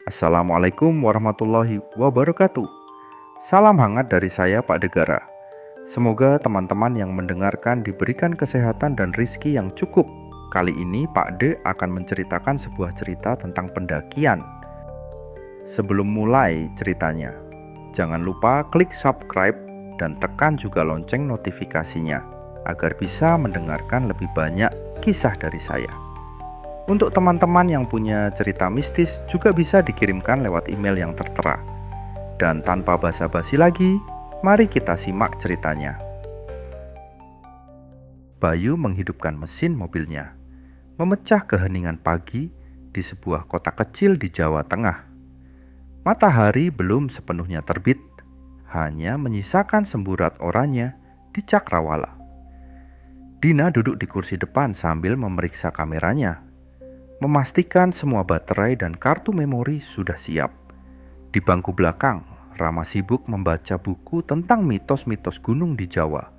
Assalamualaikum warahmatullahi wabarakatuh. Salam hangat dari saya, Pak Degara. Semoga teman-teman yang mendengarkan diberikan kesehatan dan rizki yang cukup. Kali ini Pak De akan menceritakan sebuah cerita tentang pendakian. Sebelum mulai ceritanya, jangan lupa klik subscribe dan tekan juga lonceng notifikasinya agar bisa mendengarkan lebih banyak kisah dari saya. Untuk teman-teman yang punya cerita mistis juga bisa dikirimkan lewat email yang tertera. Dan tanpa basa-basi lagi, mari kita simak ceritanya. Bayu menghidupkan mesin mobilnya, memecah keheningan pagi di sebuah kota kecil di Jawa Tengah. Matahari belum sepenuhnya terbit, hanya menyisakan semburat oranye di cakrawala. Dina duduk di kursi depan sambil memeriksa kameranya, memastikan semua baterai dan kartu memori sudah siap. Di bangku belakang, Rama sibuk membaca buku tentang mitos-mitos gunung di Jawa.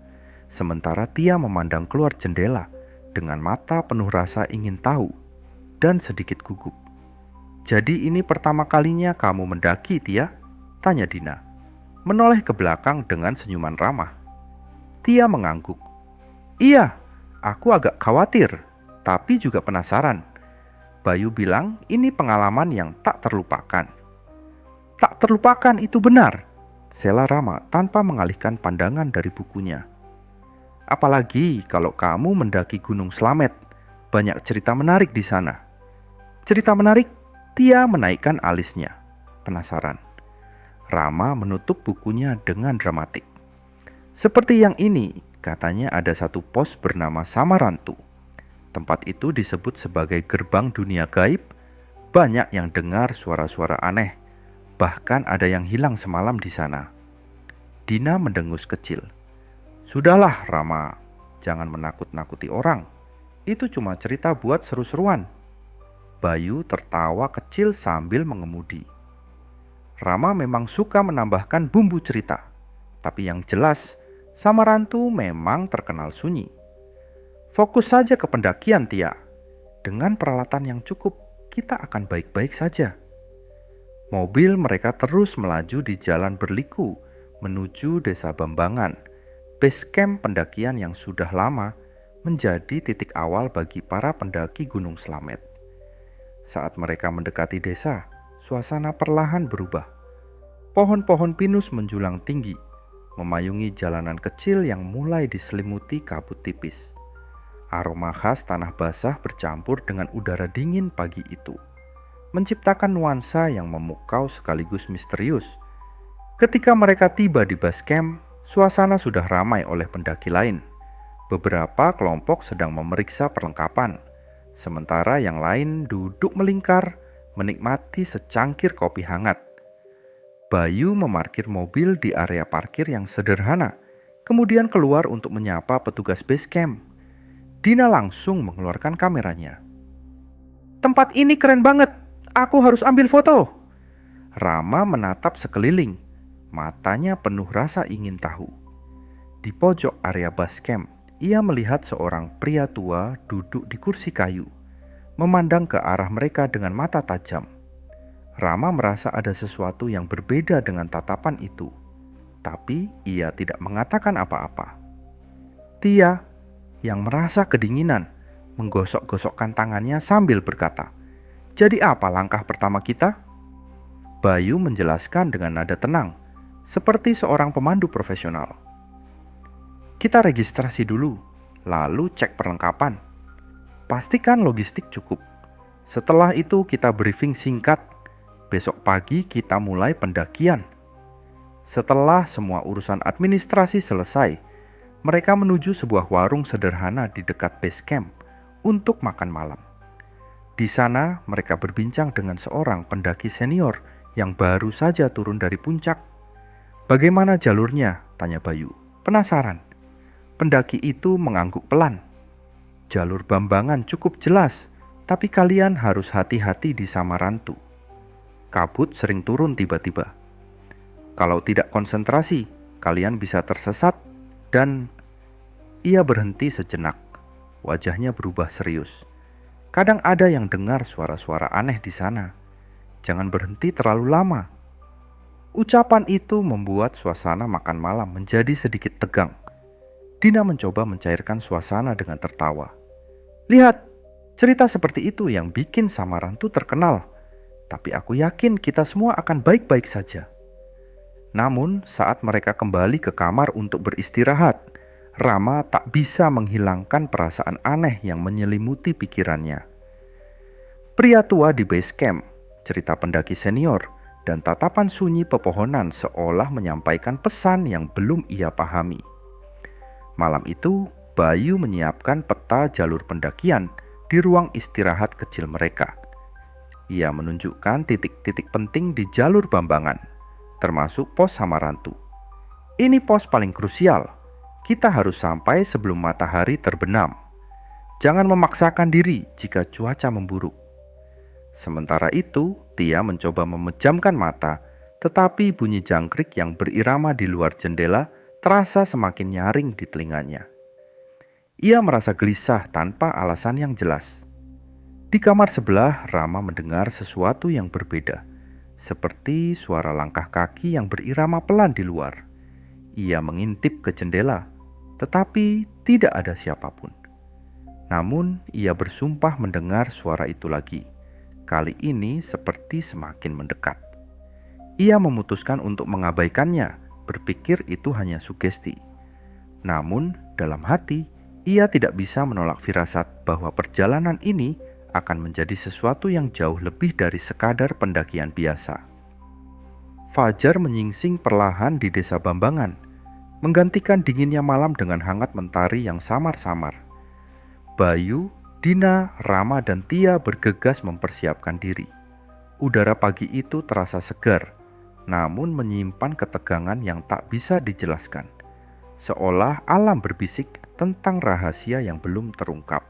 Sementara Tia memandang keluar jendela dengan mata penuh rasa ingin tahu dan sedikit gugup. "Jadi ini pertama kalinya kamu mendaki, Tia?" tanya Dina, menoleh ke belakang dengan senyuman ramah. Tia mengangguk. "Iya, aku agak khawatir, tapi juga penasaran." Bayu bilang ini pengalaman yang tak terlupakan. "Tak terlupakan itu benar," sela Rama tanpa mengalihkan pandangan dari bukunya. "Apalagi kalau kamu mendaki Gunung Slamet, banyak cerita menarik di sana." "Cerita menarik?" Tia menaikkan alisnya, penasaran. Rama menutup bukunya dengan dramatik. "Seperti yang ini," katanya ada satu pos bernama Samarantu. Tempat itu disebut sebagai gerbang dunia gaib. Banyak yang dengar suara-suara aneh. Bahkan ada yang hilang semalam di sana. Dina mendengus kecil. "Sudahlah, Rama. Jangan menakut-nakuti orang. Itu cuma cerita buat seru-seruan." Bayu tertawa kecil sambil mengemudi. Rama memang suka menambahkan bumbu cerita. Tapi yang jelas, Samarantu memang terkenal sunyi. "Fokus saja ke pendakian, Tia. Dengan peralatan yang cukup, kita akan baik-baik saja." Mobil mereka terus melaju di jalan berliku menuju Desa Bambangan, base camp pendakian yang sudah lama menjadi titik awal bagi para pendaki Gunung Slamet. Saat mereka mendekati desa, suasana perlahan berubah. Pohon-pohon pinus menjulang tinggi, memayungi jalanan kecil yang mulai diselimuti kabut tipis. Aroma khas tanah basah bercampur dengan udara dingin pagi itu, menciptakan nuansa yang memukau sekaligus misterius. Ketika mereka tiba di base camp, suasana sudah ramai oleh pendaki lain. Beberapa kelompok sedang memeriksa perlengkapan, sementara yang lain duduk melingkar, menikmati secangkir kopi hangat. Bayu memarkir mobil di area parkir yang sederhana, kemudian keluar untuk menyapa petugas base camp. Dina langsung mengeluarkan kameranya. "Tempat ini keren banget, aku harus ambil foto." Rama menatap sekeliling, matanya penuh rasa ingin tahu. Di pojok area base camp, ia melihat seorang pria tua duduk di kursi kayu, memandang ke arah mereka dengan mata tajam. Rama merasa ada sesuatu yang berbeda dengan tatapan itu, tapi ia tidak mengatakan apa-apa. Tia yang merasa kedinginan menggosok-gosokkan tangannya sambil berkata, "Jadi apa langkah pertama kita?" Bayu menjelaskan dengan nada tenang, seperti seorang pemandu profesional. "Kita registrasi dulu, lalu cek perlengkapan. Pastikan logistik cukup. Setelah itu kita briefing singkat. Besok pagi kita mulai pendakian." Setelah semua urusan administrasi selesai, mereka menuju sebuah warung sederhana di dekat base camp untuk makan malam. Di sana mereka berbincang dengan seorang pendaki senior yang baru saja turun dari puncak. "Bagaimana jalurnya?" tanya Bayu, penasaran. Pendaki itu mengangguk pelan. "Jalur Bambangan cukup jelas, tapi kalian harus hati-hati di Samarantu. Kabut sering turun tiba-tiba. Kalau tidak konsentrasi, kalian bisa tersesat." Dan ia berhenti sejenak. Wajahnya berubah serius. "Kadang ada yang dengar suara-suara aneh di sana. jangan berhenti terlalu lama." Ucapan itu membuat suasana makan malam menjadi sedikit tegang. Dina mencoba mencairkan suasana dengan tertawa. "Lihat, cerita seperti itu yang bikin Samarantu terkenal. Tapi aku yakin kita semua akan baik-baik saja." Namun saat mereka kembali ke kamar untuk beristirahat, Rama tak bisa menghilangkan perasaan aneh yang menyelimuti pikirannya. Pria tua di base camp, cerita pendaki senior, dan tatapan sunyi pepohonan seolah menyampaikan pesan yang belum ia pahami. Malam itu, Bayu menyiapkan peta jalur pendakian di ruang istirahat kecil mereka. Ia menunjukkan titik-titik penting di jalur Bambangan, termasuk pos Samarantu. "Ini pos paling krusial. Kita harus sampai sebelum matahari terbenam. Jangan memaksakan diri jika cuaca memburuk." Sementara itu, Tia mencoba memejamkan mata, tetapi bunyi jangkrik yang berirama di luar jendela terasa semakin nyaring di telinganya. Ia merasa gelisah tanpa alasan yang jelas. Di kamar sebelah, Rama mendengar sesuatu yang berbeda, seperti suara langkah kaki yang berirama pelan di luar. Ia mengintip ke jendela, tetapi tidak ada siapapun. Namun, ia bersumpah mendengar suara itu lagi. Kali ini seperti semakin mendekat. Ia memutuskan untuk mengabaikannya, berpikir itu hanya sugesti. Namun, dalam hati, ia tidak bisa menolak firasat bahwa perjalanan ini akan menjadi sesuatu yang jauh lebih dari sekadar pendakian biasa. Fajar menyingsing perlahan di desa Bambangan, menggantikan dinginnya malam dengan hangat mentari yang samar-samar. Bayu, Dina, Rama, dan Tia bergegas mempersiapkan diri. Udara pagi itu terasa segar, namun menyimpan ketegangan yang tak bisa dijelaskan. Seolah alam berbisik tentang rahasia yang belum terungkap.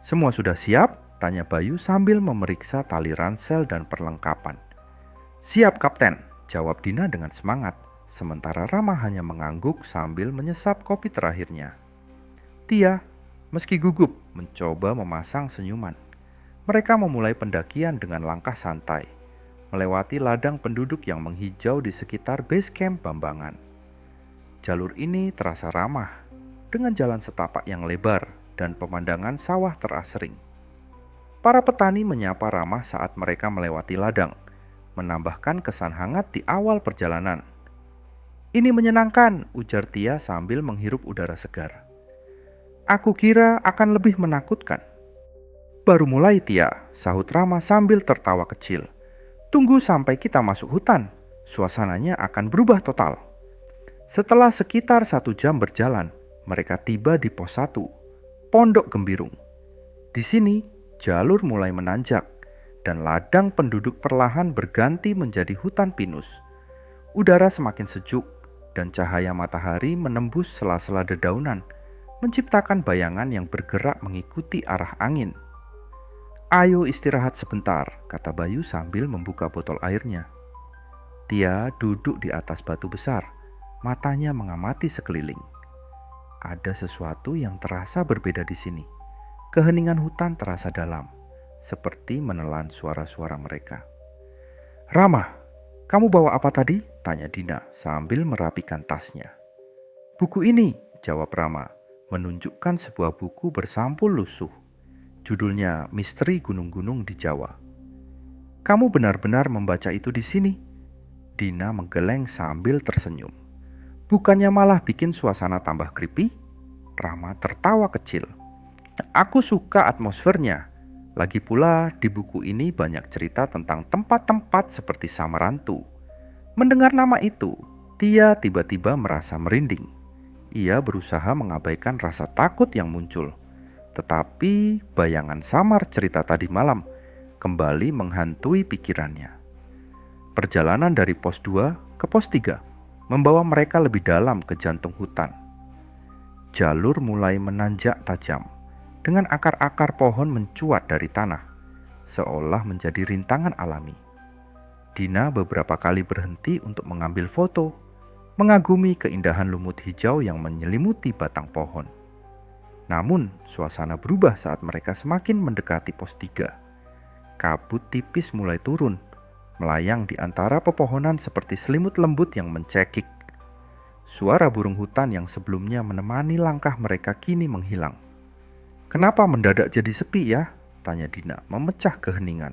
"Semua sudah siap?" tanya Bayu sambil memeriksa tali ransel dan perlengkapan. "Siap, Kapten," jawab Dina dengan semangat, sementara Rama hanya mengangguk sambil menyesap kopi terakhirnya. Tia, meski gugup, mencoba memasang senyuman. Mereka memulai pendakian dengan langkah santai, melewati ladang penduduk yang menghijau di sekitar base camp Bambangan. Jalur ini terasa ramah, dengan jalan setapak yang lebar dan pemandangan sawah terasring. Para petani menyapa ramah saat mereka melewati ladang, menambahkan kesan hangat di awal perjalanan. "Ini menyenangkan," ujar Tia sambil menghirup udara segar. "Aku kira akan lebih menakutkan." "Baru mulai, Tia," sahut Rama sambil tertawa kecil. "Tunggu sampai kita masuk hutan, suasananya akan berubah total." Setelah sekitar 1 jam berjalan, mereka tiba di pos 1, Pondok Gembirung. Di sini, jalur mulai menanjak, dan ladang penduduk perlahan berganti menjadi hutan pinus. Udara semakin sejuk, dan cahaya matahari menembus sela-sela dedaunan, menciptakan bayangan yang bergerak mengikuti arah angin. "Ayo istirahat sebentar," kata Bayu sambil membuka botol airnya. Tia duduk di atas batu besar, matanya mengamati sekeliling. Ada sesuatu yang terasa berbeda di sini. Keheningan hutan terasa dalam, seperti menelan suara-suara mereka. "Rama, kamu bawa apa tadi?" tanya Dina sambil merapikan tasnya. "Buku ini," jawab Rama, menunjukkan sebuah buku bersampul lusuh. Judulnya Misteri Gunung-Gunung di Jawa. "Kamu benar-benar membaca itu di sini?" Dina menggeleng sambil tersenyum. "Bukannya malah bikin suasana tambah creepy?" Rama tertawa kecil. "Aku suka atmosfernya. Lagi pula di buku ini banyak cerita tentang tempat-tempat seperti Samarantu." Mendengar nama itu, Tia tiba-tiba merasa merinding. Ia berusaha mengabaikan rasa takut yang muncul. Tetapi bayangan samar cerita tadi malam kembali menghantui pikirannya. Perjalanan dari pos 2 ke pos 3 membawa mereka lebih dalam ke jantung hutan. Jalur mulai menanjak tajam, dengan akar-akar pohon mencuat dari tanah, seolah menjadi rintangan alami. Dina beberapa kali berhenti untuk mengambil foto, mengagumi keindahan lumut hijau yang menyelimuti batang pohon. Namun, suasana berubah saat mereka semakin mendekati pos 3. Kabut tipis mulai turun, melayang di antara pepohonan seperti selimut lembut yang mencekik. Suara burung hutan yang sebelumnya menemani langkah mereka kini menghilang. "Kenapa mendadak jadi sepi ya?" tanya Dina, memecah keheningan.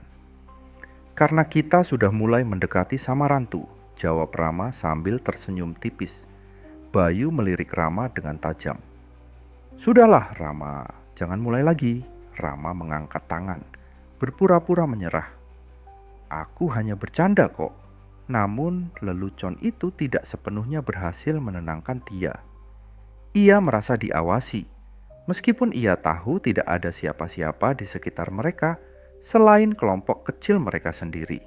"Karena kita sudah mulai mendekati Samarantu," jawab Rama sambil tersenyum tipis. Bayu melirik Rama dengan tajam. "Sudahlah Rama, jangan mulai lagi." Rama mengangkat tangan, berpura-pura menyerah. "Aku hanya bercanda kok." Namun lelucon itu tidak sepenuhnya berhasil menenangkan Tia. Ia merasa diawasi, meskipun ia tahu tidak ada siapa-siapa di sekitar mereka selain kelompok kecil mereka sendiri.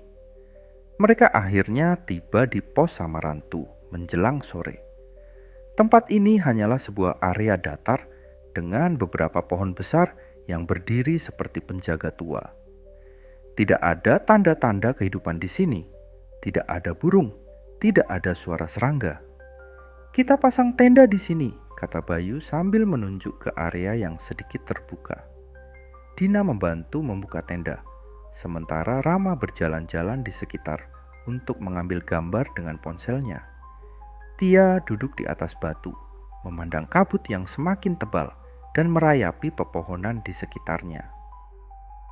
Mereka akhirnya tiba di pos Samarantu menjelang sore. Tempat ini hanyalah sebuah area datar dengan beberapa pohon besar yang berdiri seperti penjaga tua. Tidak ada tanda-tanda kehidupan di sini. Tidak ada burung, tidak ada suara serangga. "Kita pasang tenda di sini," kata Bayu sambil menunjuk ke area yang sedikit terbuka. Dina membantu membuka tenda, sementara Rama berjalan-jalan di sekitar untuk mengambil gambar dengan ponselnya. Tia duduk di atas batu, memandang kabut yang semakin tebal dan merayapi pepohonan di sekitarnya.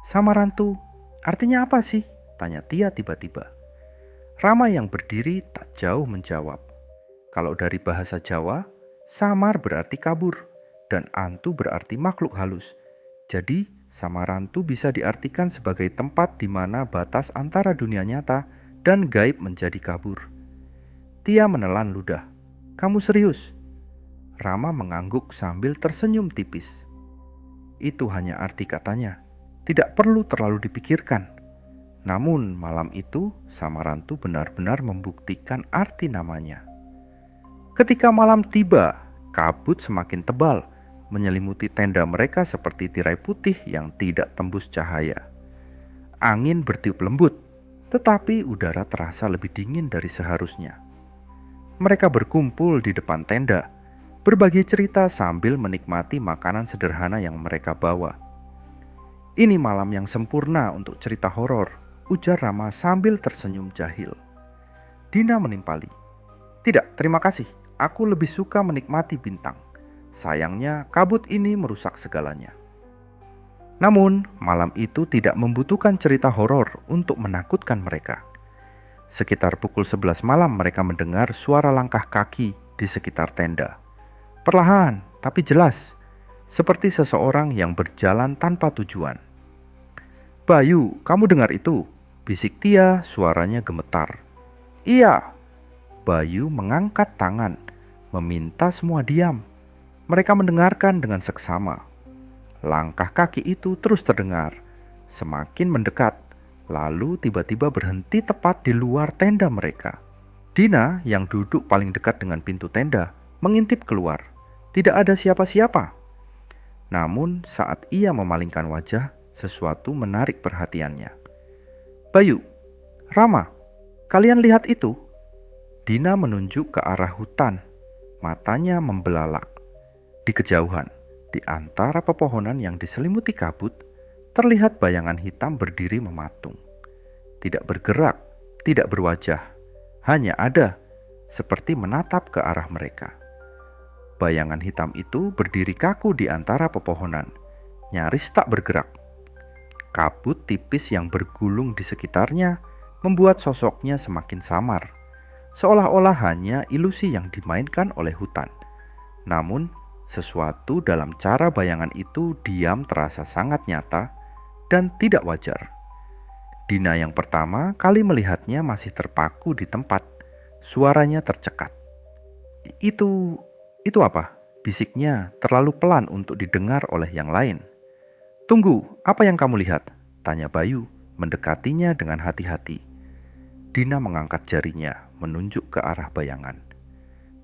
"Samarantu, artinya apa sih?" tanya Tia tiba-tiba. Rama yang berdiri tak jauh menjawab. Kalau dari bahasa Jawa, samar berarti kabur dan antu berarti makhluk halus. Jadi, Samarantu bisa diartikan sebagai tempat di mana batas antara dunia nyata dan gaib menjadi kabur. Tia menelan ludah. "Kamu serius?" Rama mengangguk sambil tersenyum tipis. "Itu hanya arti katanya, tidak perlu terlalu dipikirkan." Namun malam itu Samarantu benar-benar membuktikan arti namanya. Ketika malam tiba, kabut semakin tebal menyelimuti tenda mereka seperti tirai putih yang tidak tembus cahaya. Angin bertiup lembut, tetapi udara terasa lebih dingin dari seharusnya. Mereka berkumpul di depan tenda, berbagi cerita sambil menikmati makanan sederhana yang mereka bawa. "Ini malam yang sempurna untuk cerita horor," ujar Rama sambil tersenyum jahil. Dina menimpali. "Tidak, terima kasih. Aku lebih suka menikmati bintang. Sayangnya kabut ini merusak segalanya." Namun, malam itu tidak membutuhkan cerita horor untuk menakutkan mereka. Sekitar pukul 11 malam mereka mendengar suara langkah kaki di sekitar tenda. Perlahan, tapi jelas, seperti seseorang yang berjalan tanpa tujuan. "Bayu, kamu dengar itu?" bisik Tia, suaranya gemetar. "Iya." Bayu mengangkat tangan, meminta semua diam. Mereka mendengarkan dengan seksama. Langkah kaki itu terus terdengar, semakin mendekat, lalu tiba-tiba berhenti tepat di luar tenda mereka. Dina yang duduk paling dekat dengan pintu tenda mengintip keluar. Tidak ada siapa-siapa. Namun saat ia memalingkan wajah, sesuatu menarik perhatiannya. "Bayu, Rama, kalian lihat itu?" Dina menunjuk ke arah hutan, matanya membelalak. Di kejauhan, di antara pepohonan yang diselimuti kabut, terlihat bayangan hitam berdiri mematung. Tidak bergerak, tidak berwajah, hanya ada, seperti menatap ke arah mereka. Bayangan hitam itu berdiri kaku di antara pepohonan, nyaris tak bergerak. Kabut tipis yang bergulung di sekitarnya membuat sosoknya semakin samar, seolah-olah hanya ilusi yang dimainkan oleh hutan. Namun, sesuatu dalam cara bayangan itu diam terasa sangat nyata dan tidak wajar. Dina yang pertama kali melihatnya masih terpaku di tempat, suaranya tercekat. Itu apa?" bisiknya terlalu pelan untuk didengar oleh yang lain. "Tunggu, apa yang kamu lihat?" tanya Bayu, mendekatinya dengan hati-hati. Dina mengangkat jarinya, menunjuk ke arah bayangan.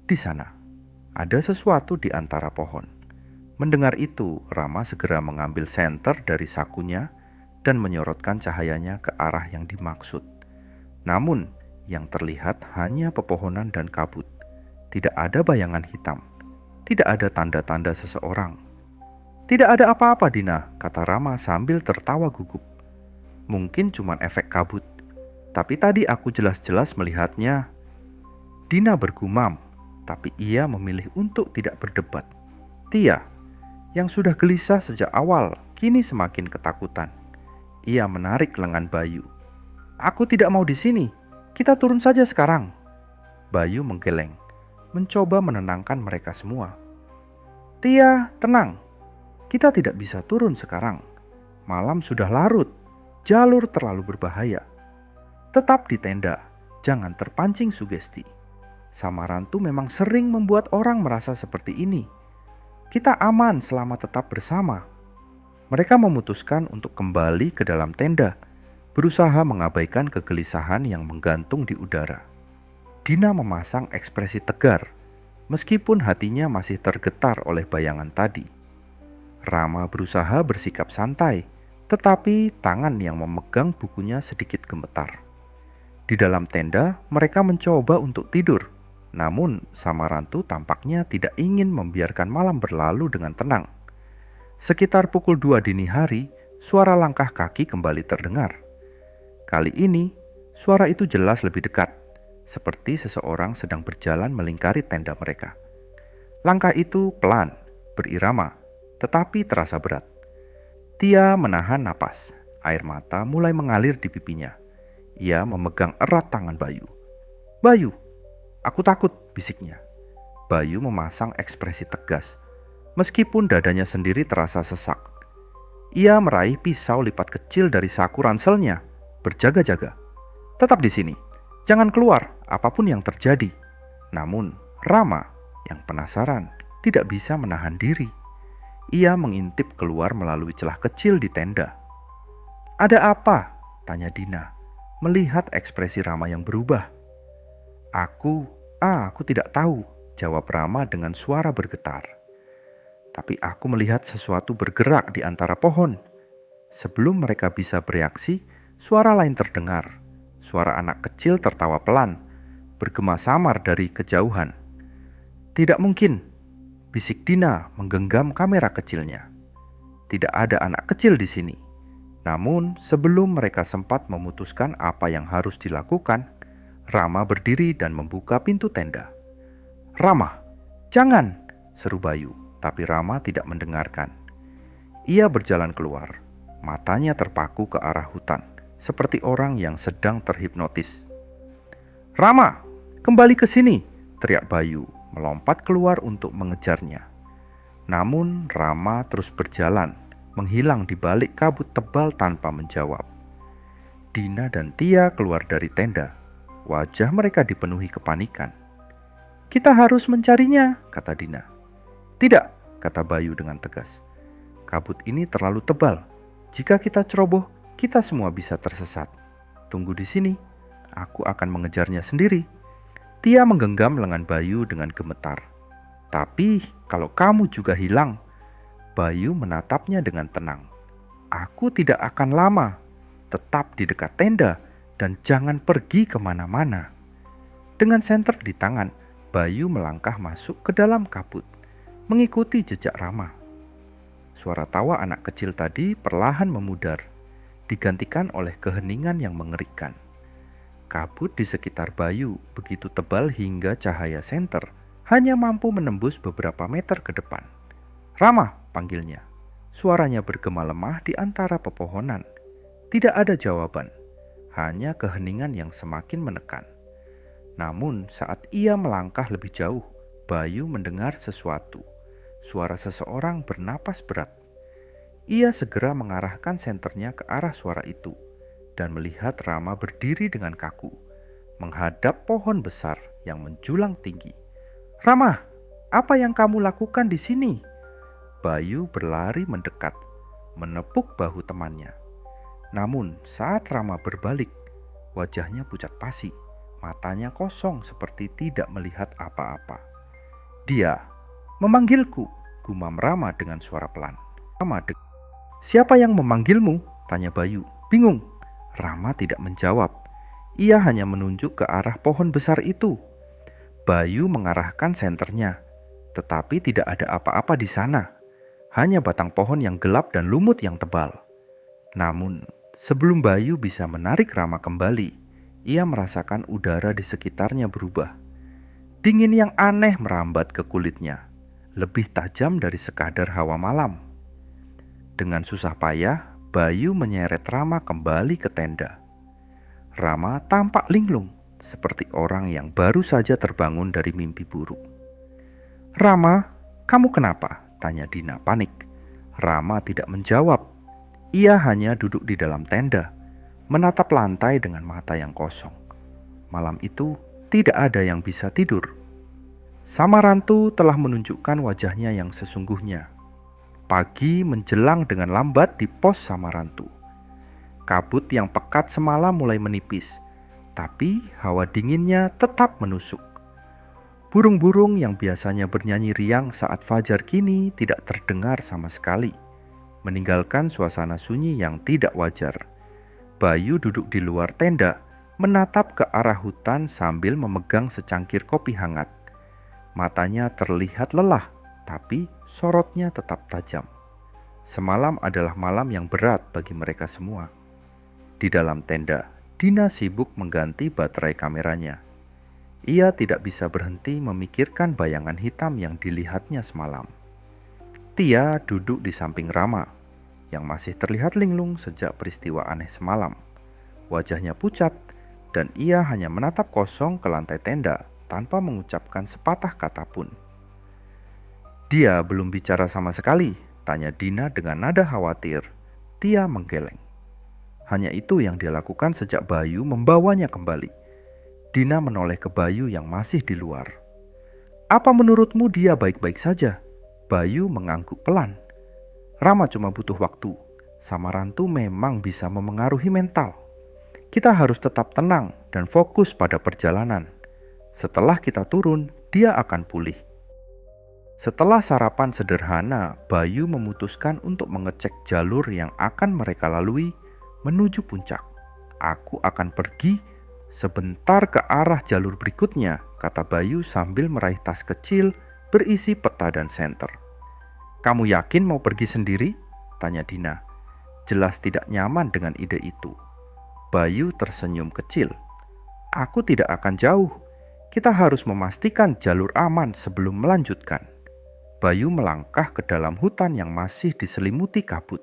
Di sana, ada sesuatu di antara pohon. Mendengar itu, Rama segera mengambil senter dari sakunya dan menyorotkan cahayanya ke arah yang dimaksud. Namun, yang terlihat hanya pepohonan dan kabut. Tidak ada bayangan hitam. Tidak ada tanda-tanda seseorang. "Tidak ada apa-apa, Dina," kata Rama sambil tertawa gugup. "Mungkin cuma efek kabut." Tapi tadi aku jelas-jelas melihatnya. Dina bergumam, tapi ia memilih untuk tidak berdebat. Tia, yang sudah gelisah sejak awal, kini semakin ketakutan. Ia menarik lengan Bayu. Aku tidak mau di sini. Kita turun saja sekarang. Bayu menggeleng, mencoba menenangkan mereka semua. Tia, tenang. Kita tidak bisa turun sekarang. Malam sudah larut. Jalur terlalu berbahaya. Tetap di tenda. Jangan terpancing sugesti. Samarantu memang sering membuat orang merasa seperti ini. Kita aman selama tetap bersama. Mereka memutuskan untuk kembali ke dalam tenda, berusaha mengabaikan kegelisahan yang menggantung di udara. Dina memasang ekspresi tegar, meskipun hatinya masih tergetar oleh bayangan tadi. Rama berusaha bersikap santai, tetapi tangan yang memegang bukunya sedikit gemetar. Di dalam tenda, mereka mencoba untuk tidur. Namun, Samarantu tampaknya tidak ingin membiarkan malam berlalu dengan tenang. Sekitar pukul 2 dini hari, suara langkah kaki kembali terdengar. Kali ini, suara itu jelas lebih dekat, seperti seseorang sedang berjalan melingkari tenda mereka. Langkah itu pelan, berirama, tetapi terasa berat. Tia menahan napas, air mata mulai mengalir di pipinya. Ia memegang erat tangan Bayu. Bayu! Aku takut, bisiknya. Bayu memasang ekspresi tegas, meskipun dadanya sendiri terasa sesak. Ia meraih pisau lipat kecil dari saku ranselnya, berjaga-jaga. Tetap di sini, jangan keluar apapun yang terjadi. Namun, Rama yang penasaran tidak bisa menahan diri. Ia mengintip keluar melalui celah kecil di tenda. Ada apa? Tanya Dina, melihat ekspresi Rama yang berubah. Aku tidak tahu, jawab Rama dengan suara bergetar. Tapi aku melihat sesuatu bergerak di antara pohon. Sebelum mereka bisa bereaksi, suara lain terdengar. Suara anak kecil tertawa pelan, bergema samar dari kejauhan. Tidak mungkin, bisik Dina menggenggam kamera kecilnya. Tidak ada anak kecil di sini. Namun, sebelum mereka sempat memutuskan apa yang harus dilakukan, Rama berdiri dan membuka pintu tenda. Rama, jangan, seru Bayu, tapi Rama tidak mendengarkan. Ia berjalan keluar, matanya terpaku ke arah hutan, seperti orang yang sedang terhipnotis. Rama, kembali ke sini, teriak Bayu, melompat keluar untuk mengejarnya. Namun Rama terus berjalan, menghilang di balik kabut tebal tanpa menjawab. Dina dan Tia keluar dari tenda. Wajah mereka dipenuhi kepanikan. Kita harus mencarinya, kata Dina. Tidak, kata Bayu dengan tegas. Kabut ini terlalu tebal. Jika kita ceroboh, kita semua bisa tersesat. Tunggu di sini, aku akan mengejarnya sendiri. Tia menggenggam lengan Bayu dengan gemetar. Tapi kalau kamu juga hilang, Bayu menatapnya dengan tenang. Aku tidak akan lama. Tetap di dekat tenda dan jangan pergi kemana-mana. Dengan senter di tangan, Bayu melangkah masuk ke dalam kabut, mengikuti jejak Rama. Suara tawa anak kecil tadi perlahan memudar, digantikan oleh keheningan yang mengerikan. Kabut di sekitar Bayu begitu tebal hingga cahaya senter hanya mampu menembus beberapa meter ke depan. Rama, panggilnya. Suaranya bergema lemah di antara pepohonan. Tidak ada jawaban. Hanya keheningan yang semakin menekan. Namun saat ia melangkah lebih jauh, Bayu mendengar sesuatu. Suara seseorang bernapas berat. Ia segera mengarahkan senternya ke arah suara itu dan melihat Rama berdiri dengan kaku, menghadap pohon besar yang menjulang tinggi. Rama, apa yang kamu lakukan di sini? Bayu berlari mendekat, menepuk bahu temannya. Namun saat Rama berbalik, wajahnya pucat pasi, matanya kosong seperti tidak melihat apa-apa. Dia memanggilku, gumam Rama dengan suara pelan. Siapa yang memanggilmu? Tanya Bayu, bingung. Rama tidak menjawab. Ia hanya menunjuk ke arah pohon besar itu. Bayu mengarahkan senternya, tetapi tidak ada apa-apa di sana. Hanya batang pohon yang gelap dan lumut yang tebal. Namun, sebelum Bayu bisa menarik Rama kembali, Ia merasakan udara di sekitarnya berubah. Dingin yang aneh merambat ke kulitnya, lebih tajam dari sekadar hawa malam. Dengan susah payah, Bayu menyeret Rama kembali ke tenda. Rama tampak linglung, seperti orang yang baru saja terbangun dari mimpi buruk. "Rama, kamu kenapa?" tanya Dina panik. Rama tidak menjawab. Ia hanya duduk di dalam tenda, menatap lantai dengan mata yang kosong. Malam itu tidak ada yang bisa tidur. Samarantu telah menunjukkan wajahnya yang sesungguhnya. Pagi menjelang dengan lambat di pos Samarantu. Kabut yang pekat semalam mulai menipis, tapi hawa dinginnya tetap menusuk. Burung-burung yang biasanya bernyanyi riang saat fajar kini tidak terdengar sama sekali, meninggalkan suasana sunyi yang tidak wajar. Bayu duduk di luar tenda, menatap ke arah hutan sambil memegang secangkir kopi hangat. Matanya terlihat lelah, tapi sorotnya tetap tajam. Semalam adalah malam yang berat bagi mereka semua. Di dalam tenda, Dina sibuk mengganti baterai kameranya. Ia tidak bisa berhenti memikirkan bayangan hitam yang dilihatnya semalam. Tia duduk di samping Rama, yang masih terlihat linglung sejak peristiwa aneh semalam. Wajahnya pucat, dan ia hanya menatap kosong ke lantai tenda tanpa mengucapkan sepatah kata pun. "Dia belum bicara sama sekali?" tanya Dina dengan nada khawatir. Tia menggeleng. Hanya itu yang dia lakukan sejak Bayu membawanya kembali. Dina menoleh ke Bayu yang masih di luar. "Apa menurutmu dia baik-baik saja?" Bayu mengangguk pelan. "Rama cuma butuh waktu. Samarantu memang bisa memengaruhi mental. Kita harus tetap tenang dan fokus pada perjalanan. Setelah kita turun, dia akan pulih." Setelah sarapan sederhana, Bayu memutuskan untuk mengecek jalur yang akan mereka lalui menuju puncak. "Aku akan pergi sebentar ke arah jalur berikutnya," kata Bayu sambil meraih tas kecil berisi peta dan senter. "Kamu yakin mau pergi sendiri?" tanya Dina. Jelas tidak nyaman dengan ide itu. Bayu tersenyum kecil. "Aku tidak akan jauh. Kita harus memastikan jalur aman sebelum melanjutkan." Bayu melangkah ke dalam hutan yang masih diselimuti kabut.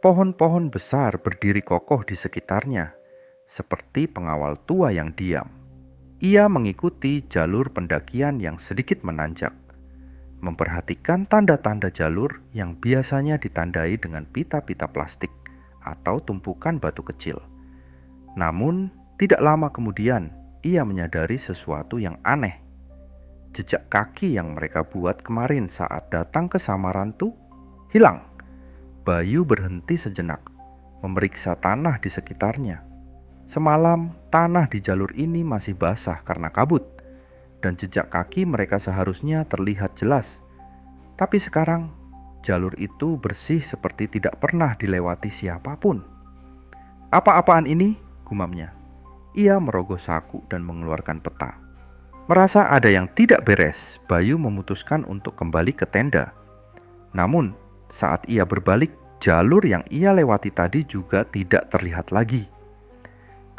Pohon-pohon besar berdiri kokoh di sekitarnya, seperti pengawal tua yang diam. Ia mengikuti jalur pendakian yang sedikit menanjak, memperhatikan tanda-tanda jalur yang biasanya ditandai dengan pita-pita plastik atau tumpukan batu kecil. Namun, tidak lama kemudian, ia menyadari sesuatu yang aneh. Jejak kaki yang mereka buat kemarin saat datang ke Samarantu hilang. Bayu berhenti sejenak, memeriksa tanah di sekitarnya. Semalam, tanah di jalur ini masih basah karena kabut, dan jejak kaki mereka seharusnya terlihat jelas. Tapi sekarang, jalur itu bersih seperti tidak pernah dilewati siapapun. "Apa-apaan ini?" gumamnya. Ia merogoh saku dan mengeluarkan peta. Merasa ada yang tidak beres, Bayu memutuskan untuk kembali ke tenda. Namun, saat ia berbalik, jalur yang ia lewati tadi juga tidak terlihat lagi.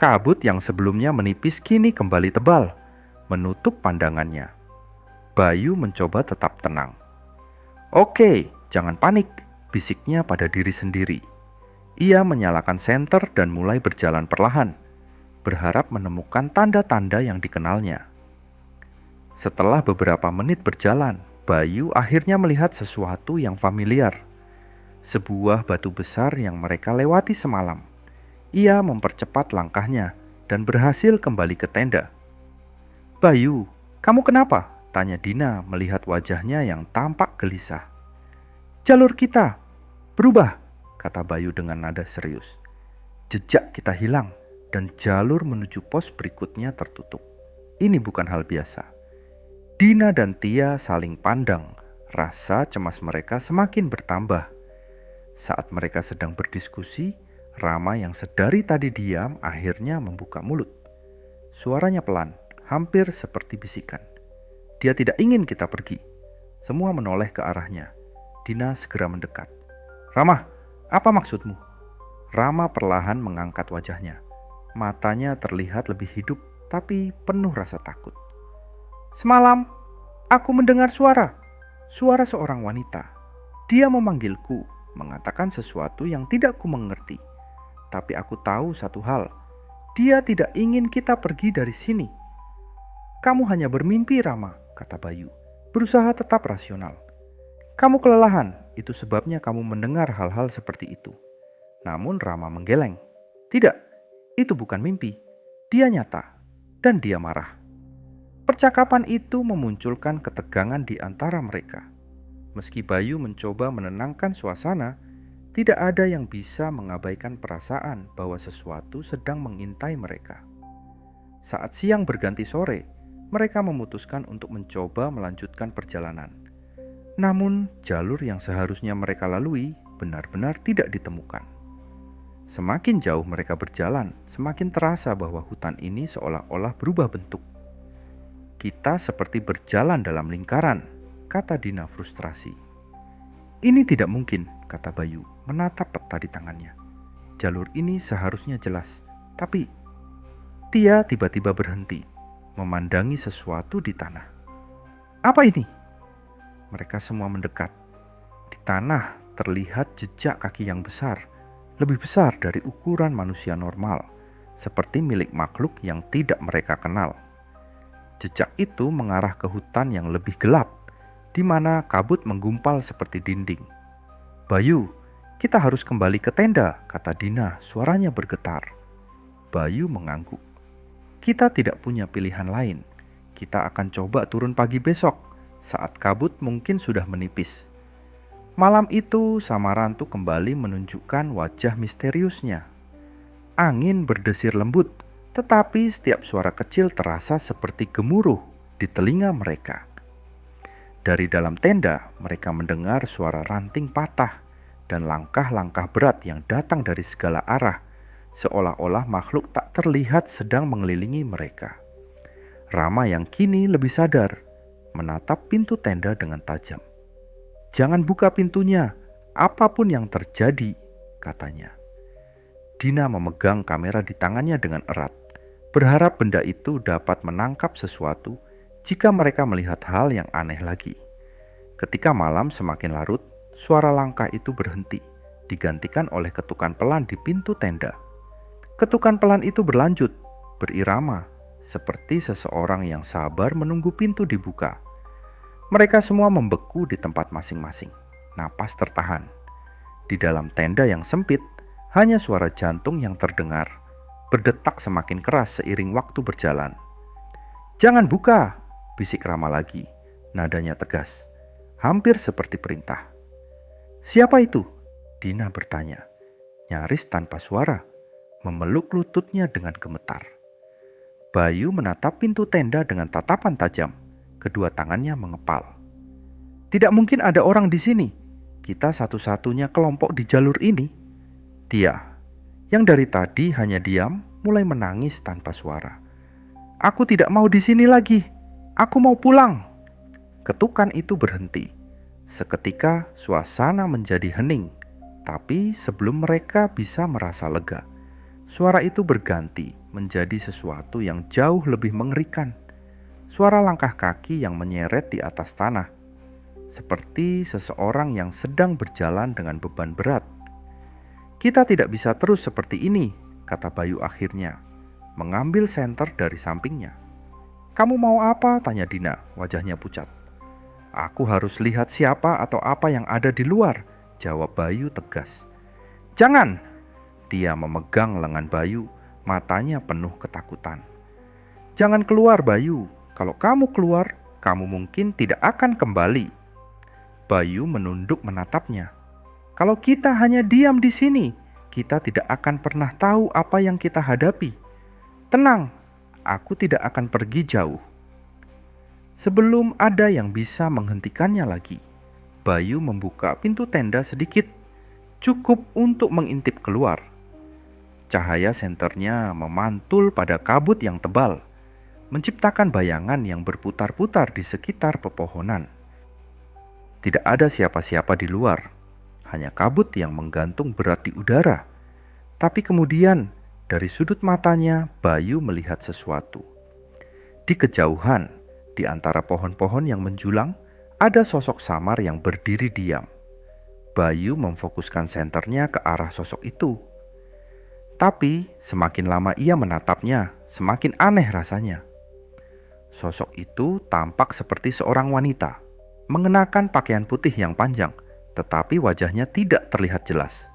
Kabut yang sebelumnya menipis kini kembali tebal, menutup pandangannya. Bayu mencoba tetap tenang. "Oke, jangan panik," bisiknya pada diri sendiri. Ia menyalakan senter dan mulai berjalan perlahan, berharap menemukan tanda-tanda yang dikenalnya. Setelah beberapa menit berjalan, Bayu akhirnya melihat sesuatu yang familiar. Sebuah batu besar yang mereka lewati semalam. Ia mempercepat langkahnya dan berhasil kembali ke tenda. "Bayu, kamu kenapa?" tanya Dina melihat wajahnya yang tampak gelisah. "Jalur kita berubah," kata Bayu dengan nada serius. "Jejak kita hilang dan jalur menuju pos berikutnya tertutup. Ini bukan hal biasa." Dina dan Tia saling pandang. Rasa cemas mereka semakin bertambah. Saat mereka sedang berdiskusi, Rama yang sedari tadi diam akhirnya membuka mulut. Suaranya pelan, hampir seperti bisikan. "Dia tidak ingin kita pergi." Semua menoleh ke arahnya. Dina segera mendekat. "Rama, apa maksudmu?" Rama perlahan mengangkat wajahnya. Matanya terlihat lebih hidup, tapi penuh rasa takut. Semalam, aku mendengar suara seorang wanita. Dia memanggilku, mengatakan sesuatu yang tidak ku mengerti. Tapi aku tahu satu hal, dia tidak ingin kita pergi dari sini. Kamu hanya bermimpi, Rama, kata Bayu, berusaha tetap rasional. Kamu kelelahan, itu sebabnya kamu mendengar hal-hal seperti itu. Namun Rama menggeleng. Tidak, itu bukan mimpi. Dia nyata, dan dia marah. Percakapan itu memunculkan ketegangan di antara mereka. Meski Bayu mencoba menenangkan suasana, tidak ada yang bisa mengabaikan perasaan bahwa sesuatu sedang mengintai mereka. Saat siang berganti sore, mereka memutuskan untuk mencoba melanjutkan perjalanan. Namun, jalur yang seharusnya mereka lalui benar-benar tidak ditemukan. Semakin jauh mereka berjalan, semakin terasa bahwa hutan ini seolah-olah berubah bentuk. Kita seperti berjalan dalam lingkaran, kata Dina frustrasi. Ini tidak mungkin, kata Bayu, menatap peta di tangannya. Jalur ini seharusnya jelas, tapi dia tiba-tiba berhenti, memandangi sesuatu di tanah. Apa ini? Mereka semua mendekat. Di tanah terlihat jejak kaki yang besar, lebih besar dari ukuran manusia normal, seperti milik makhluk yang tidak mereka kenal. Jejak itu mengarah ke hutan yang lebih gelap, di mana kabut menggumpal seperti dinding. Bayu, kita harus kembali ke tenda, kata Dina, suaranya bergetar. Bayu mengangguk. Kita tidak punya pilihan lain. Kita akan coba turun pagi besok, saat kabut mungkin sudah menipis. Malam itu Samarantu kembali menunjukkan wajah misteriusnya. Angin berdesir lembut, tetapi setiap suara kecil terasa seperti gemuruh di telinga mereka. Dari dalam tenda, mereka mendengar suara ranting patah dan langkah-langkah berat yang datang dari segala arah, seolah-olah makhluk tak terlihat sedang mengelilingi mereka. Rama yang kini lebih sadar, menatap pintu tenda dengan tajam. Jangan buka pintunya, apapun yang terjadi, katanya. Dina memegang kamera di tangannya dengan erat, berharap benda itu dapat menangkap sesuatu jika mereka melihat hal yang aneh lagi. Ketika malam semakin larut, suara langkah itu berhenti, digantikan oleh ketukan pelan di pintu tenda. Ketukan pelan itu berlanjut, berirama, seperti seseorang yang sabar menunggu pintu dibuka. Mereka semua membeku di tempat masing-masing, napas tertahan. Di dalam tenda yang sempit, hanya suara jantung yang terdengar, berdetak semakin keras seiring waktu berjalan. Jangan buka, bisik Rama lagi, nadanya tegas, hampir seperti perintah. Siapa itu? Dina bertanya, nyaris tanpa suara, memeluk lututnya dengan gemetar. Bayu menatap pintu tenda dengan tatapan tajam. Kedua tangannya mengepal. Tidak mungkin ada orang di sini. Kita satu-satunya kelompok di jalur ini. Dia, yang dari tadi hanya diam, mulai menangis tanpa suara. Aku tidak mau di sini lagi. Aku mau pulang. Ketukan itu berhenti. Seketika suasana menjadi hening. Tapi sebelum mereka bisa merasa lega, suara itu berganti menjadi sesuatu yang jauh lebih mengerikan. Suara langkah kaki yang menyeret di atas tanah, seperti seseorang yang sedang berjalan dengan beban berat. Kita tidak bisa terus seperti ini, kata Bayu akhirnya, mengambil senter dari sampingnya. Kamu mau apa? Tanya Dina, wajahnya pucat. Aku harus lihat siapa atau apa yang ada di luar, jawab Bayu tegas. Jangan! Dia memegang lengan Bayu, matanya penuh ketakutan. Jangan keluar, Bayu. Kalau kamu keluar, kamu mungkin tidak akan kembali. Bayu menunduk menatapnya. Kalau kita hanya diam di sini, kita tidak akan pernah tahu apa yang kita hadapi. Tenang, aku tidak akan pergi jauh. Sebelum ada yang bisa menghentikannya lagi, Bayu membuka pintu tenda sedikit, cukup untuk mengintip keluar. Cahaya senternya memantul pada kabut yang tebal, menciptakan bayangan yang berputar-putar di sekitar pepohonan. Tidak ada siapa-siapa di luar, hanya kabut yang menggantung berat di udara. Tapi kemudian Dari sudut matanya, Bayu melihat sesuatu. Di kejauhan, di antara pohon-pohon yang menjulang, ada sosok samar yang berdiri diam. Bayu memfokuskan senternya ke arah sosok itu. Tapi semakin lama ia menatapnya, semakin aneh rasanya. Sosok itu tampak seperti seorang wanita, mengenakan pakaian putih yang panjang, tetapi wajahnya tidak terlihat jelas.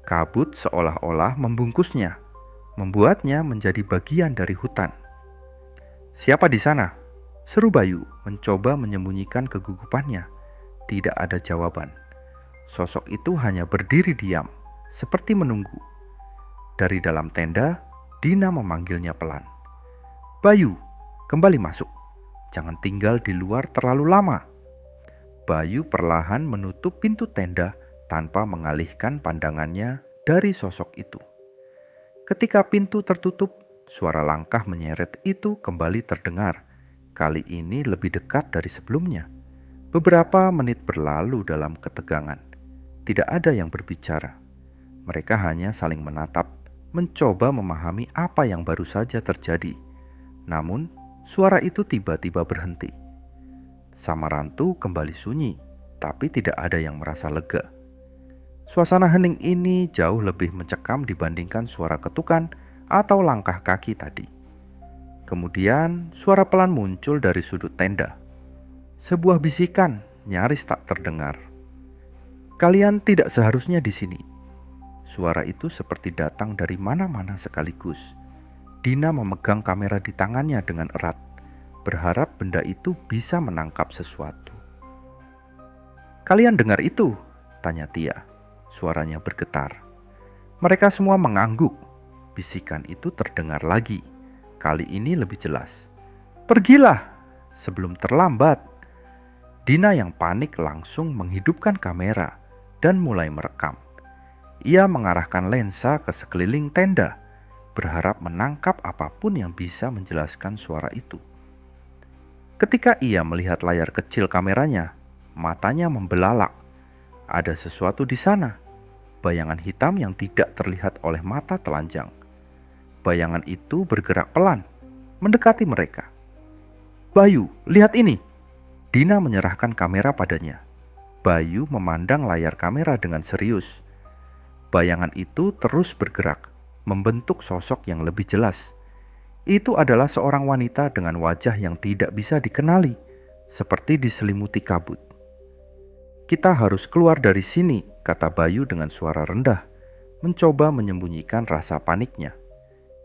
Kabut seolah-olah membungkusnya, membuatnya menjadi bagian dari hutan. "Siapa di sana?" seru Bayu, mencoba menyembunyikan kegugupannya. Tidak ada jawaban. Sosok itu hanya berdiri diam, seperti menunggu. Dari dalam tenda, Dina memanggilnya pelan. "Bayu, kembali masuk. Jangan tinggal di luar terlalu lama." Bayu perlahan menutup pintu tenda tanpa mengalihkan pandangannya dari sosok itu. Ketika pintu tertutup, suara langkah menyeret itu kembali terdengar. Kali ini lebih dekat dari sebelumnya. Beberapa menit berlalu dalam ketegangan. Tidak ada yang berbicara. Mereka hanya saling menatap, mencoba memahami apa yang baru saja terjadi. Namun, suara itu tiba-tiba berhenti. Samarantu kembali sunyi, tapi tidak ada yang merasa lega. Suasana hening ini jauh lebih mencekam dibandingkan suara ketukan atau langkah kaki tadi. Kemudian suara pelan muncul dari sudut tenda. Sebuah bisikan nyaris tak terdengar. "Kalian tidak seharusnya di sini." Suara itu seperti datang dari mana-mana sekaligus. Dina memegang kamera di tangannya dengan erat, berharap benda itu bisa menangkap sesuatu. "Kalian dengar itu?" tanya Tia. Suaranya bergetar. Mereka semua mengangguk. Bisikan itu terdengar lagi. Kali ini lebih jelas. "Pergilah sebelum terlambat." Dina yang panik langsung menghidupkan kamera dan mulai merekam. Ia mengarahkan lensa ke sekeliling tenda, berharap menangkap apapun yang bisa menjelaskan suara itu. Ketika ia melihat layar kecil kameranya, matanya membelalak. Ada sesuatu di sana, bayangan hitam yang tidak terlihat oleh mata telanjang. Bayangan itu bergerak pelan, mendekati mereka. "Bayu, lihat ini." Dina menyerahkan kamera padanya. Bayu memandang layar kamera dengan serius. Bayangan itu terus bergerak, membentuk sosok yang lebih jelas. Itu adalah seorang wanita dengan wajah yang tidak bisa dikenali, seperti diselimuti kabut. "Kita harus keluar dari sini," kata Bayu dengan suara rendah, mencoba menyembunyikan rasa paniknya.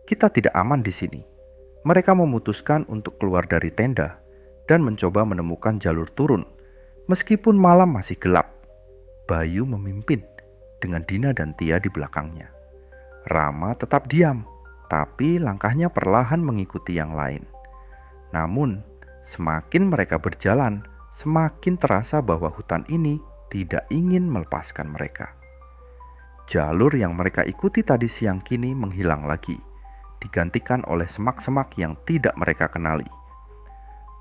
"Kita tidak aman di sini." Mereka memutuskan untuk keluar dari tenda dan mencoba menemukan jalur turun. Meskipun malam masih gelap, Bayu memimpin dengan Dina dan Tia di belakangnya. Rama tetap diam, tapi langkahnya perlahan mengikuti yang lain. Namun, semakin mereka berjalan, semakin terasa bahwa hutan ini tidak ingin melepaskan mereka. Jalur yang mereka ikuti tadi siang kini menghilang lagi, digantikan oleh semak-semak yang tidak mereka kenali.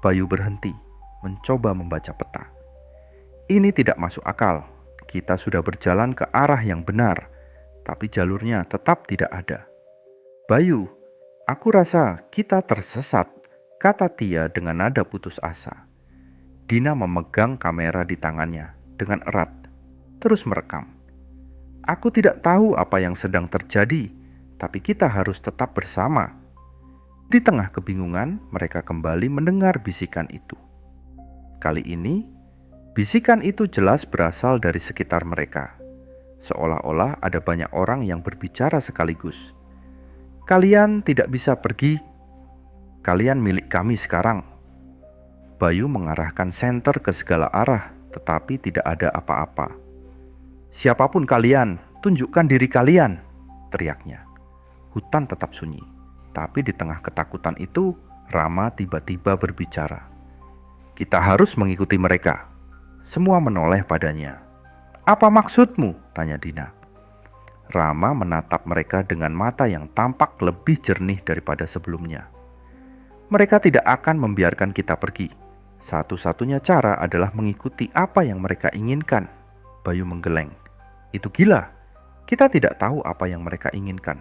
Bayu berhenti, mencoba membaca peta. Ini tidak masuk akal. Kita sudah berjalan ke arah yang benar, tapi jalurnya tetap tidak ada. "Bayu, aku rasa kita tersesat," kata Tia dengan nada putus asa. Dina memegang kamera di tangannya dengan erat, terus merekam. "Aku tidak tahu apa yang sedang terjadi, tapi kita harus tetap bersama." Di tengah kebingungan, mereka kembali mendengar bisikan itu. Kali ini, bisikan itu jelas berasal dari sekitar mereka. Seolah-olah ada banyak orang yang berbicara sekaligus. "Kalian tidak bisa pergi. Kalian milik kami sekarang." Bayu mengarahkan senter ke segala arah, tetapi tidak ada apa-apa. "Siapapun kalian, tunjukkan diri kalian," teriaknya. Hutan tetap sunyi, tapi di tengah ketakutan itu, Rama tiba-tiba berbicara. "Kita harus mengikuti mereka." Semua menoleh padanya. "Apa maksudmu?" tanya Dina. Rama menatap mereka dengan mata yang tampak lebih jernih daripada sebelumnya. "Mereka tidak akan membiarkan kita pergi. Satu-satunya cara adalah mengikuti apa yang mereka inginkan." Bayu menggeleng. "Itu gila. Kita tidak tahu apa yang mereka inginkan."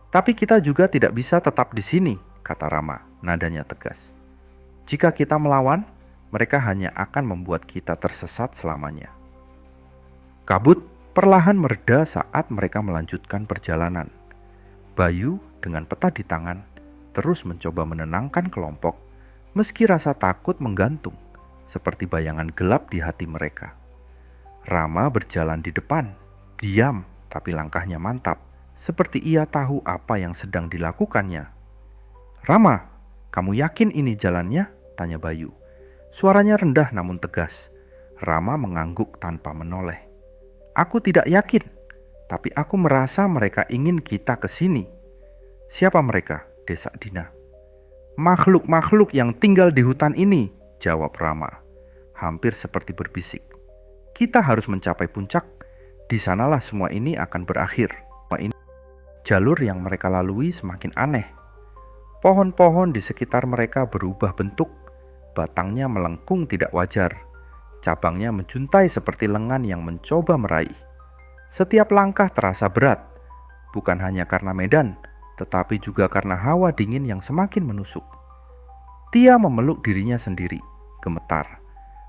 Tapi kita juga tidak bisa tetap di sini, kata Rama, nadanya tegas. Jika kita melawan, mereka hanya akan membuat kita tersesat selamanya. Kabut perlahan mereda saat mereka melanjutkan perjalanan. Bayu dengan peta di tangan terus mencoba menenangkan kelompok meski rasa takut menggantung seperti bayangan gelap di hati mereka. Rama berjalan di depan, diam tapi langkahnya mantap, seperti ia tahu apa yang sedang dilakukannya. Rama, kamu yakin ini jalannya? Tanya Bayu. Suaranya rendah namun tegas. Rama mengangguk tanpa menoleh. Aku tidak yakin, tapi aku merasa mereka ingin kita ke sini. Siapa mereka? Desak Dina. Makhluk-makhluk yang tinggal di hutan ini, jawab Rama, hampir seperti berbisik. Kita harus mencapai puncak, di sanalah semua ini akan berakhir. Jalur yang mereka lalui semakin aneh. Pohon-pohon di sekitar mereka berubah bentuk, batangnya melengkung tidak wajar. Cabangnya menjuntai seperti lengan yang mencoba meraih. Setiap langkah terasa berat, bukan hanya karena medan, tetapi juga karena hawa dingin yang semakin menusuk. Tia memeluk dirinya sendiri, gemetar.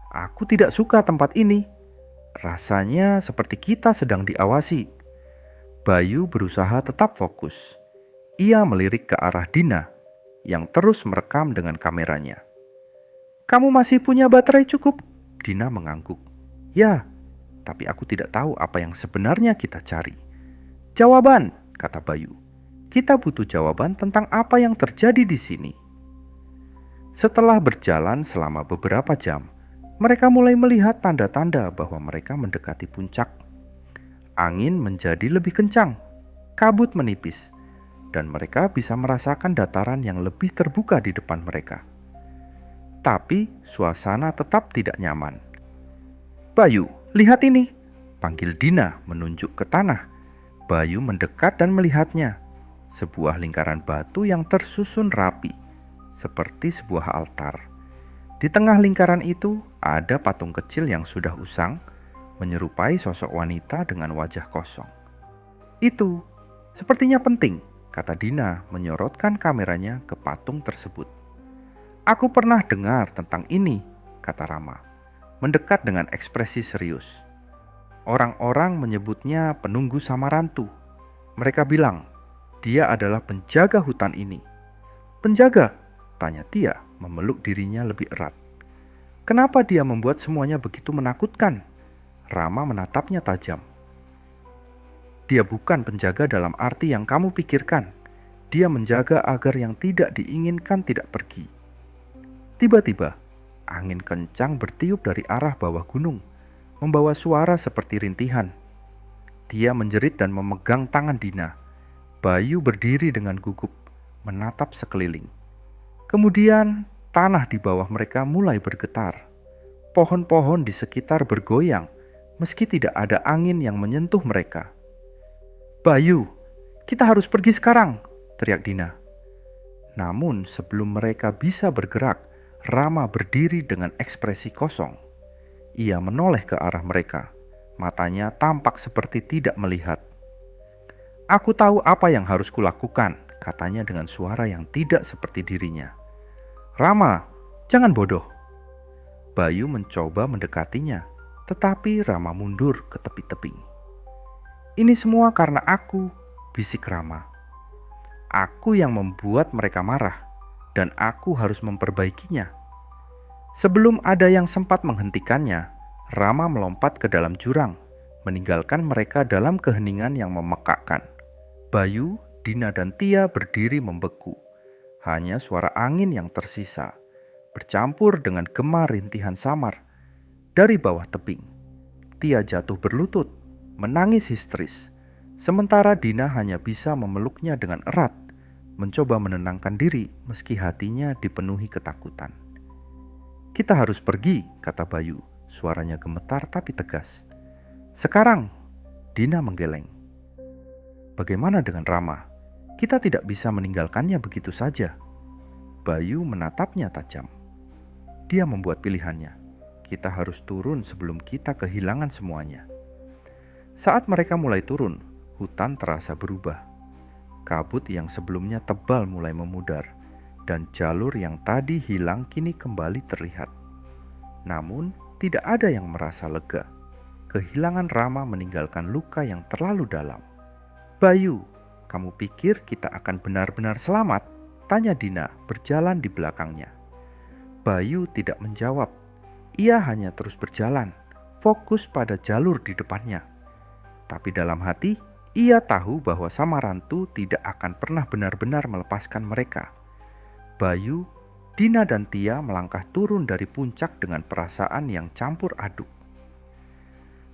Aku tidak suka tempat ini. Rasanya seperti kita sedang diawasi. Bayu berusaha tetap fokus. Ia melirik ke arah Dina yang terus merekam dengan kameranya. Kamu masih punya baterai cukup? Dina mengangguk. Ya, tapi aku tidak tahu apa yang sebenarnya kita cari. Jawaban, kata Bayu. Kita butuh jawaban tentang apa yang terjadi di sini. Setelah berjalan selama beberapa jam, mereka mulai melihat tanda-tanda bahwa mereka mendekati puncak. Angin menjadi lebih kencang, kabut menipis, dan mereka bisa merasakan dataran yang lebih terbuka di depan mereka. Tapi suasana tetap tidak nyaman. Bayu, lihat ini, panggil Dina menunjuk ke tanah. Bayu mendekat dan melihatnya. Sebuah lingkaran batu yang tersusun rapi, seperti sebuah altar. Di tengah lingkaran itu ada patung kecil yang sudah usang, menyerupai sosok wanita dengan wajah kosong. Itu sepertinya penting, kata Dina menyorotkan kameranya ke patung tersebut. Aku pernah dengar tentang ini, kata Rama, mendekat dengan ekspresi serius. Orang-orang menyebutnya penunggu Samarantu. Mereka bilang, dia adalah penjaga hutan ini. Penjaga? Tanya Tia, memeluk dirinya lebih erat. Kenapa dia membuat semuanya begitu menakutkan? Rama menatapnya tajam. Dia bukan penjaga dalam arti yang kamu pikirkan. Dia menjaga agar yang tidak diinginkan tidak pergi. Tiba-tiba, angin kencang bertiup dari arah bawah gunung, membawa suara seperti rintihan. Tia menjerit dan memegang tangan Dina. Bayu berdiri dengan gugup, menatap sekeliling. Kemudian, tanah di bawah mereka mulai bergetar. Pohon-pohon di sekitar bergoyang, meski tidak ada angin yang menyentuh mereka. Bayu, kita harus pergi sekarang, teriak Dina. Namun sebelum mereka bisa bergerak, Rama berdiri dengan ekspresi kosong. Ia menoleh ke arah mereka. Matanya tampak seperti tidak melihat. Aku tahu apa yang harus kulakukan, katanya dengan suara yang tidak seperti dirinya. Rama, jangan bodoh. Bayu mencoba mendekatinya, tetapi Rama mundur ke tepi tebing. Ini semua karena aku, bisik Rama. Aku yang membuat mereka marah, dan aku harus memperbaikinya. Sebelum ada yang sempat menghentikannya, Rama melompat ke dalam jurang, meninggalkan mereka dalam keheningan yang memekakkan. Bayu, Dina, dan Tia berdiri membeku. Hanya suara angin yang tersisa, bercampur dengan gema rintihan samar. Dari bawah tebing, Tia jatuh berlutut, menangis histeris. Sementara Dina hanya bisa memeluknya dengan erat, mencoba menenangkan diri meski hatinya dipenuhi ketakutan. Kita harus pergi, kata Bayu. Suaranya gemetar tapi tegas. Sekarang, Dina menggeleng. Bagaimana dengan Rama? Kita tidak bisa meninggalkannya begitu saja. Bayu menatapnya tajam. Dia membuat pilihannya. Kita harus turun sebelum kita kehilangan semuanya. Saat mereka mulai turun, hutan terasa berubah. Kabut yang sebelumnya tebal mulai memudar, dan jalur yang tadi hilang kini kembali terlihat. Namun, tidak ada yang merasa lega. Kehilangan Rama meninggalkan luka yang terlalu dalam. "Bayu, kamu pikir kita akan benar-benar selamat?" tanya Dina berjalan di belakangnya. Bayu tidak menjawab. Ia hanya terus berjalan, fokus pada jalur di depannya. Tapi dalam hati, ia tahu bahwa Samarantu tidak akan pernah benar-benar melepaskan mereka. Bayu, Dina dan Tia melangkah turun dari puncak dengan perasaan yang campur aduk.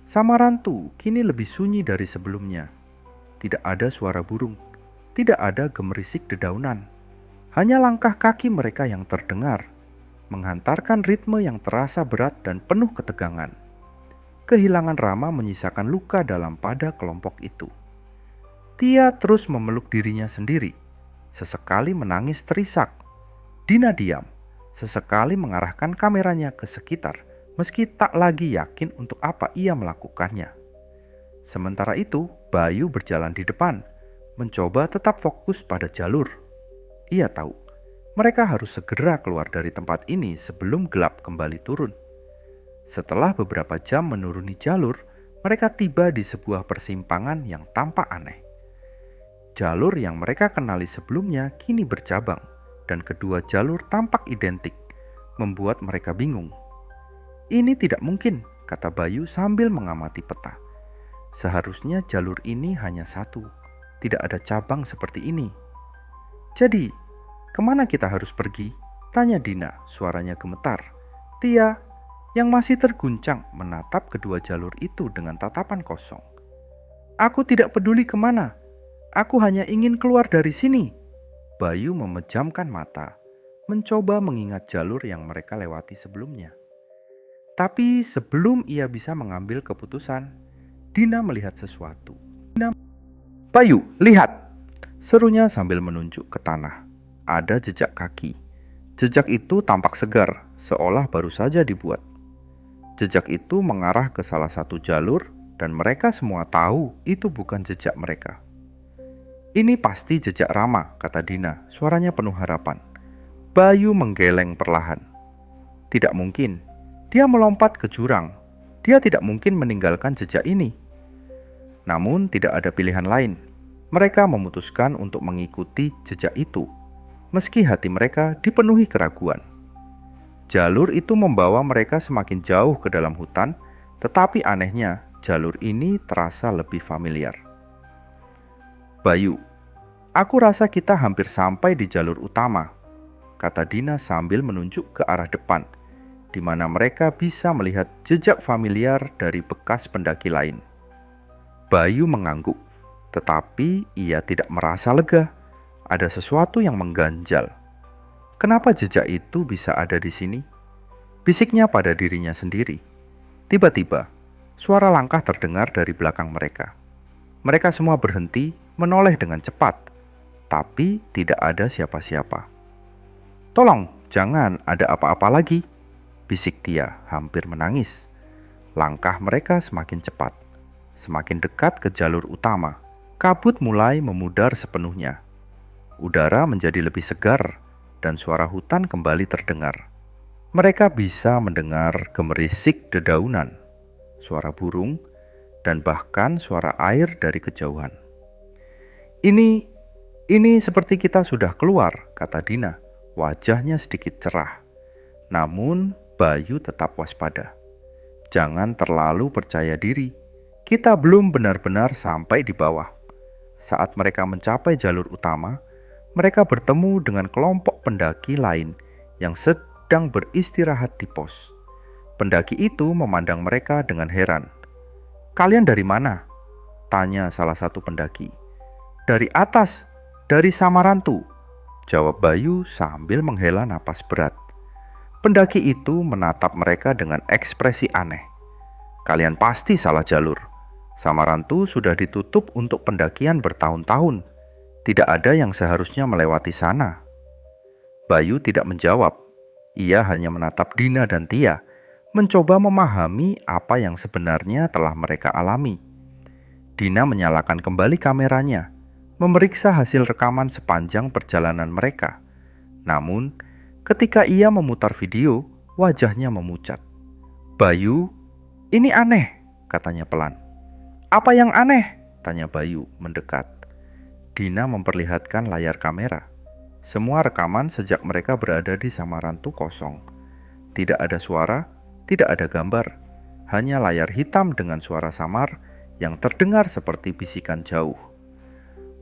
Samarantu kini lebih sunyi dari sebelumnya. Tidak ada suara burung, tidak ada gemerisik dedaunan. Hanya langkah kaki mereka yang terdengar, menghantarkan ritme yang terasa berat dan penuh ketegangan. Kehilangan Rama menyisakan luka dalam pada kelompok itu. Tia terus memeluk dirinya sendiri, sesekali menangis terisak. Dina diam, sesekali mengarahkan kameranya ke sekitar, meski tak lagi yakin untuk apa ia melakukannya. Sementara itu, Bayu berjalan di depan, mencoba tetap fokus pada jalur. Ia tahu, mereka harus segera keluar dari tempat ini sebelum gelap kembali turun. Setelah beberapa jam menuruni jalur, mereka tiba di sebuah persimpangan yang tampak aneh. Jalur yang mereka kenali sebelumnya kini bercabang, dan kedua jalur tampak identik, membuat mereka bingung. "Ini tidak mungkin," kata Bayu sambil mengamati peta. "Seharusnya jalur ini hanya satu, tidak ada cabang seperti ini." "Jadi, kemana kita harus pergi?" tanya Dina, suaranya gemetar. Tia, yang masih terguncang, menatap kedua jalur itu dengan tatapan kosong. "Aku tidak peduli kemana, aku hanya ingin keluar dari sini." Bayu memejamkan mata, mencoba mengingat jalur yang mereka lewati sebelumnya. Tapi sebelum ia bisa mengambil keputusan, Dina melihat sesuatu. "Bayu, lihat!" serunya sambil menunjuk ke tanah. Ada jejak kaki. Jejak itu tampak segar, seolah baru saja dibuat. Jejak itu mengarah ke salah satu jalur, dan mereka semua tahu itu bukan jejak mereka. "Ini pasti jejak Rama," kata Dina, suaranya penuh harapan. Bayu menggeleng perlahan. Tidak mungkin, dia melompat ke jurang. Dia tidak mungkin meninggalkan jejak ini. Namun tidak ada pilihan lain. Mereka memutuskan untuk mengikuti jejak itu, meski hati mereka dipenuhi keraguan. Jalur itu membawa mereka semakin jauh ke dalam hutan, tetapi anehnya jalur ini terasa lebih familiar. "Bayu, aku rasa kita hampir sampai di jalur utama," kata Dina sambil menunjuk ke arah depan, di mana mereka bisa melihat jejak familiar dari bekas pendaki lain. Bayu mengangguk, tetapi ia tidak merasa lega. Ada sesuatu yang mengganjal. Kenapa jejak itu bisa ada di sini? Bisiknya pada dirinya sendiri. Tiba-tiba, suara langkah terdengar dari belakang mereka. Mereka semua berhenti, menoleh dengan cepat, tapi tidak ada siapa-siapa. "Tolong, jangan ada apa-apa lagi," bisik Tia hampir menangis. Langkah mereka semakin cepat, semakin dekat ke jalur utama. Kabut mulai memudar sepenuhnya. Udara menjadi lebih segar, dan suara hutan kembali terdengar. Mereka bisa mendengar gemerisik dedaunan, suara burung, dan bahkan suara air dari kejauhan. Ini seperti kita sudah keluar," kata Dina, wajahnya sedikit cerah. Namun Bayu tetap waspada. "Jangan terlalu percaya diri. Kita belum benar-benar sampai di bawah." Saat mereka mencapai jalur utama, mereka bertemu dengan kelompok pendaki lain yang sedang beristirahat di pos. Pendaki itu memandang mereka dengan heran. "Kalian dari mana?" tanya salah satu pendaki. "Dari atas, dari Samarantu," jawab Bayu sambil menghela napas berat. Pendaki itu menatap mereka dengan ekspresi aneh. "Kalian pasti salah jalur. Samarantu sudah ditutup untuk pendakian bertahun-tahun. Tidak ada yang seharusnya melewati sana." Bayu tidak menjawab. Ia hanya menatap Dina dan Tia, mencoba memahami apa yang sebenarnya telah mereka alami. Dina menyalakan kembali kameranya, memeriksa hasil rekaman sepanjang perjalanan mereka. Namun, ketika ia memutar video, wajahnya memucat. "Bayu, ini aneh," katanya pelan. "Apa yang aneh?" tanya Bayu mendekat. Dina memperlihatkan layar kamera. Semua rekaman sejak mereka berada di Samarantu kosong. Tidak ada suara, tidak ada gambar. Hanya layar hitam dengan suara samar yang terdengar seperti bisikan jauh.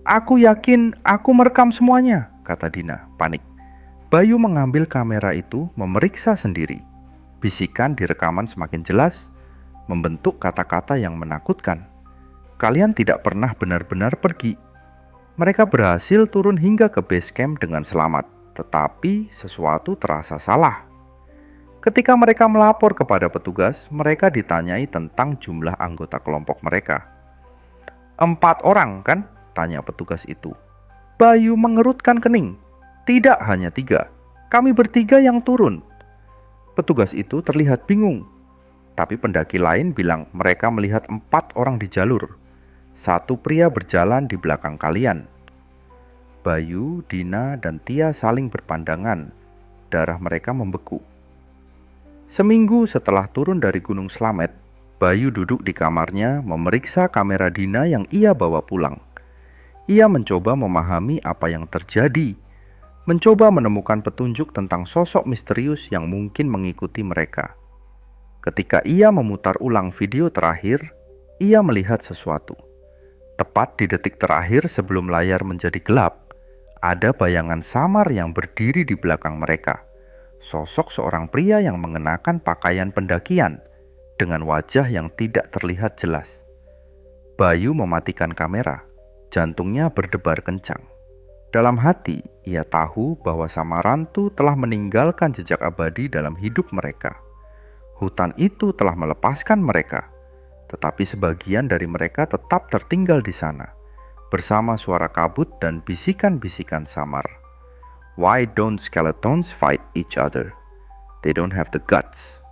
"Aku yakin aku merekam semuanya," kata Dina, panik. Bayu mengambil kamera itu, memeriksa sendiri. Bisikan di rekaman semakin jelas, membentuk kata-kata yang menakutkan. "Kalian tidak pernah benar-benar pergi. Mereka berhasil turun hingga ke base camp dengan selamat, tetapi sesuatu terasa salah." Ketika mereka melapor kepada petugas, mereka ditanyai tentang jumlah anggota kelompok mereka. "4 orang kan?" tanya petugas itu. Bayu mengerutkan kening. "Tidak, hanya 3. Kami bertiga yang turun." Petugas itu terlihat bingung. Tapi pendaki lain bilang mereka melihat 4 orang di jalur. 1 pria berjalan di belakang kalian. Bayu, Dina, dan Tia saling berpandangan. Darah mereka membeku. Seminggu setelah turun dari Gunung Slamet, Bayu duduk di kamarnya memeriksa kamera Dina yang ia bawa pulang. Ia mencoba memahami apa yang terjadi, mencoba menemukan petunjuk tentang sosok misterius yang mungkin mengikuti mereka. Ketika ia memutar ulang video terakhir, ia melihat sesuatu. Tepat di detik terakhir sebelum layar menjadi gelap, ada bayangan samar yang berdiri di belakang mereka. Sosok seorang pria yang mengenakan pakaian pendakian dengan wajah yang tidak terlihat jelas. Bayu mematikan kamera, jantungnya berdebar kencang. Dalam hati, ia tahu bahwa Samarantu telah meninggalkan jejak abadi dalam hidup mereka. Hutan itu telah melepaskan mereka, tetapi sebagian dari mereka tetap tertinggal di sana, bersama suara kabut dan bisikan-bisikan samar. Why don't skeletons fight each other? They don't have the guts.